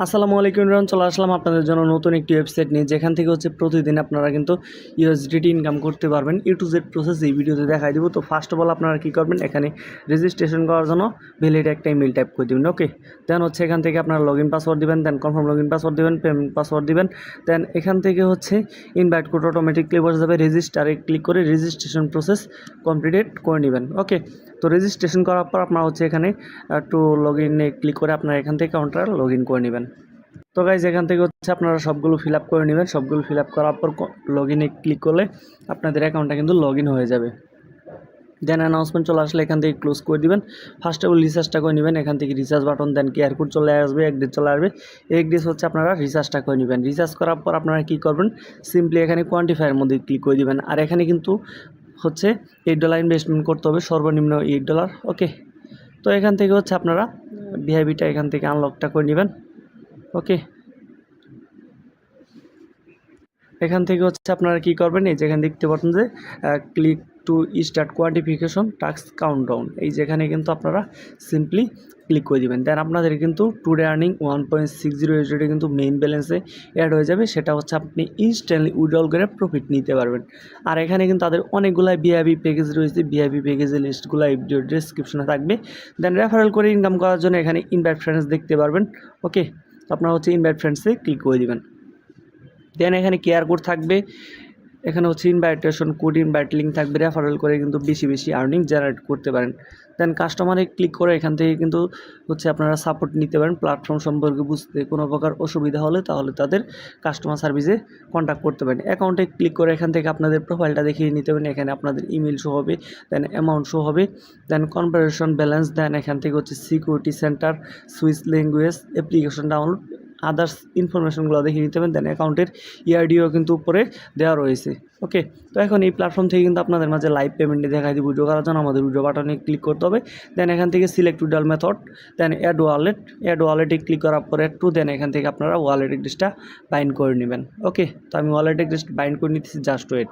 আসসালামু আলাইকুম এভরিওয়ান, চলে আসলাম আপনাদের জন্য নতুন একটি ওয়েবসাইট নিয়ে, যেখান থেকে প্রতিদিন আপনারা কিন্তু ইউএসডিটি ইনকাম করতে পারবেন। এ টু জেড প্রসেস এই ভিডিওতে দেখাই দিব। তো ফার্স্ট অফ অল আপনারা কী করবেন, এখানে রেজিস্ট্রেশন করার জন্য ভ্যালিড একটা ইমেল টাইপ করে দেবেন। ওকে, দেন এখান থেকে আপনারা লগইন পাসওয়ার্ড দিবেন, দেন কনফার্ম লগইন পাসওয়ার্ড দিবেন, পেমেন্ট পাসওয়ার্ড দিবেন। দেন এখান থেকে ইনভাইট কোড অটোমেটিকলি বসে যাবে। রেজিস্টারে ক্লিক করে রেজিস্ট্রেশন প্রসেস কমপ্লিটেড করে নেবেন। ওকে, তো রেজিস্ট্রেশন করার পর আপনারা এখানে একটু লগইনে ক্লিক করে আপনারা এখান থেকে কাউন্টার লগইন করে নেবেন। তো গাইজ এখান থেকে আপনারা সবগুলো ফিল আপ করে নেবেন। সবগুলো ফিল আপ করার পর লগইনে ক্লিক করলে আপনাদের অ্যাকাউন্টটা কিন্তু লগইন হয়ে যাবে। দেন অ্যানাউন্সমেন্ট চলে আসলে এখান থেকে ক্লোজ করে দিবেন। ফার্স্ট অফ অল রিচার্জটা করে নেবেন। এখান থেকে রিচার্জ বাটন, দেন কিউআর কোড চলে আসবে, একদিন চলে আসবে। একদিন আপনারা রিচার্জটা করে নেবেন। রিচার্জ করার পর আপনারা কী করবেন, সিম্পলি এখানে কোয়ান্টিফায়ার মধ্যে ক্লিক করে দিবেন। আর এখানে কিন্তু $8 ইনভেস্টমেন্ট করতে হবে, সর্বনিম্ন $8। ওকে, তো এখান থেকে আপনারা ভিআইপিটা এখান থেকে আনলকটা করে নেবেন। ওকে, এখান থেকে আপনারা কী করবেন, এই যেখানে দেখতে পাচ্ছেন যে click to start quantification task countdown, এই যেখানে কিন্তু আপনারা সিম্পলি ক্লিক করে দেবেন। দেন আপনাদের কিন্তু টুডে আর্নিং 1.60 USD কিন্তু মেইন ব্যালেন্সে অ্যাড হয়ে যাবে। সেটা আপনি ইনস্ট্যান্টলি উইথড্রল করে প্রফিট নিতে পারবেন। আর এখানে কিন্তু তাদের অনেকগুলো ভিআইপি প্যাকেজ রয়েছে। ভিআইপি প্যাকেজের লিস্টগুলো এই ভিডিও ডেসক্রিপশনে থাকবে। দেন রেফারেল করে ইনকাম করার জন্য এখানে ইনভাইট ফ্রেন্ডস দেখতে পারবেন। ওকে, তো আপনারা ইনভাইট ফ্রেন্ডসে ক্লিক করে দেবেন। দেন এখানে কিউআর কোড থাকবে, এখানে ইনভাইটেশন কোড, ইনভাইট লিঙ্ক থাকবে। রেফারেল করে কিন্তু বেশি বেশি আর্নিং জেনারেট করতে পারেন। দেন কাস্টমারে ক্লিক করে এখান থেকে কিন্তু আপনারা সাপোর্ট নিতে পারেন। প্ল্যাটফর্ম সম্পর্কে বুঝতে কোনো প্রকার অসুবিধা হলে তাহলে তাদের কাস্টমার সার্ভিসে কন্ট্যাক্ট করতে পারেন। অ্যাকাউন্টে ক্লিক করে এখান থেকে আপনাদের প্রোফাইলটা দেখিয়ে নিতে পারেন। এখানে আপনাদের ইমেল শো হবে, দেন অ্যামাউন্ট শো হবে, দেন কনভারসেশন ব্যালেন্স, দেন এখান থেকে security centre, Swiss language, application download, others ইনফরমেশনগুলো দেখে নিতে পারেন। দেন অ্যাকাউন্টের ইআরডিও কিন্তু উপরে দেওয়া রয়েছে। ওকে, তো এখন এই প্ল্যাটফর্ম থেকে কিন্তু আপনাদের মাঝে লাইভ পেমেন্টে দেখাই দিব। উইড্রো করার জন্য আমাদের উইড্রো বাটনে ক্লিক করতে হবে। দেন এখান থেকে সিলেক্ট উইড্রল মেথড, দেন অ্যাড ওয়ালেটে ক্লিক করার পর দেন এখান থেকে আপনারা ওয়ালেট অ্যাড্রেসটা বাইন্ড করে নেবেন। ওকে, তো আমি ওয়ালেট অ্যাড্রেস বাইন্ড করে নিতেছি, জাস্ট ওয়েট।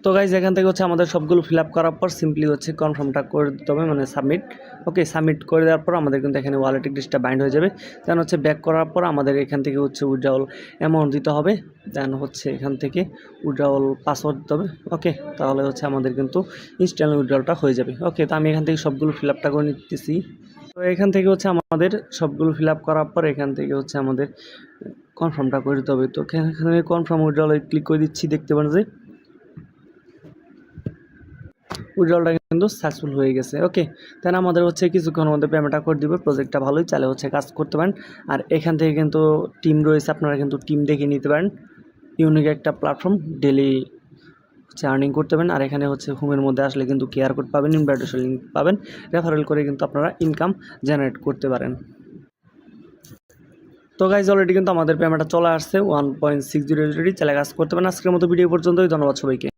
তো গাইজ এখান থেকে আমাদের সবগুলো ফিল আপ করার পর সিম্পলি কনফার্মটা করে দিতে হবে, মানে সাবমিট। ওকে, সাবমিট করে দেওয়ার পর আমাদের কিন্তু এখানে ওয়ালেট অ্যাড্রেসটা বাইন্ড হয়ে যাবে। দেন ব্যাক করার পর আমাদের এখান থেকে উইথড্রল অ্যামাউন্ট দিতে হবে। দেন এখান থেকে উইথড্রল পাসওয়ার্ড দিতে হবে। ওকে, তাহলে আমাদের কিন্তু ইনস্ট্যান্ট উইথড্রলটা হয়ে যাবে। ওকে, তো আমি এখান থেকে সবগুলো ফিল আপটা করে নিতেছি। তো এখান থেকে আমাদের সবগুলো ফিল আপ করার পর এখান থেকে আমাদের কনফার্মটা করে দিতে হবে। তো এখানে কনফার্ম উইথড্রলে ক্লিক করে দিচ্ছি। দেখতে পারেন যে উইথড্রলটা কিন্তু সাকসেসফুল হয়ে গেছে। ওকে, দেন আমাদের কিছুক্ষণের মধ্যে পেমেন্টটা করে দিবে। প্রজেক্টটা ভালোই চালে কাজ করতে পারেন। আর এখান থেকে কিন্তু টিম রয়েছে, আপনারা কিন্তু টিম দেখে নিতে পারেন। ইউনিক একটা প্ল্যাটফর্ম, ডেলি আর্নিং করতে পারেন। আর এখানে হোমের মধ্যে আসলে কিন্তু কিউআর কোড পাবেন, ইনভাইটেশন লিঙ্ক পাবেন। রেফারেল করে কিন্তু আপনারা ইনকাম জেনারেট করতে পারেন। তো গাইজ অলরেডি কিন্তু আমাদের পেমেন্টটা চলে আসছে 1.60 USD, চালে কাজ করতে পারেন। আজকের মতো ভিডিও পর্যন্তই, ধন্যবাদ সবাইকে।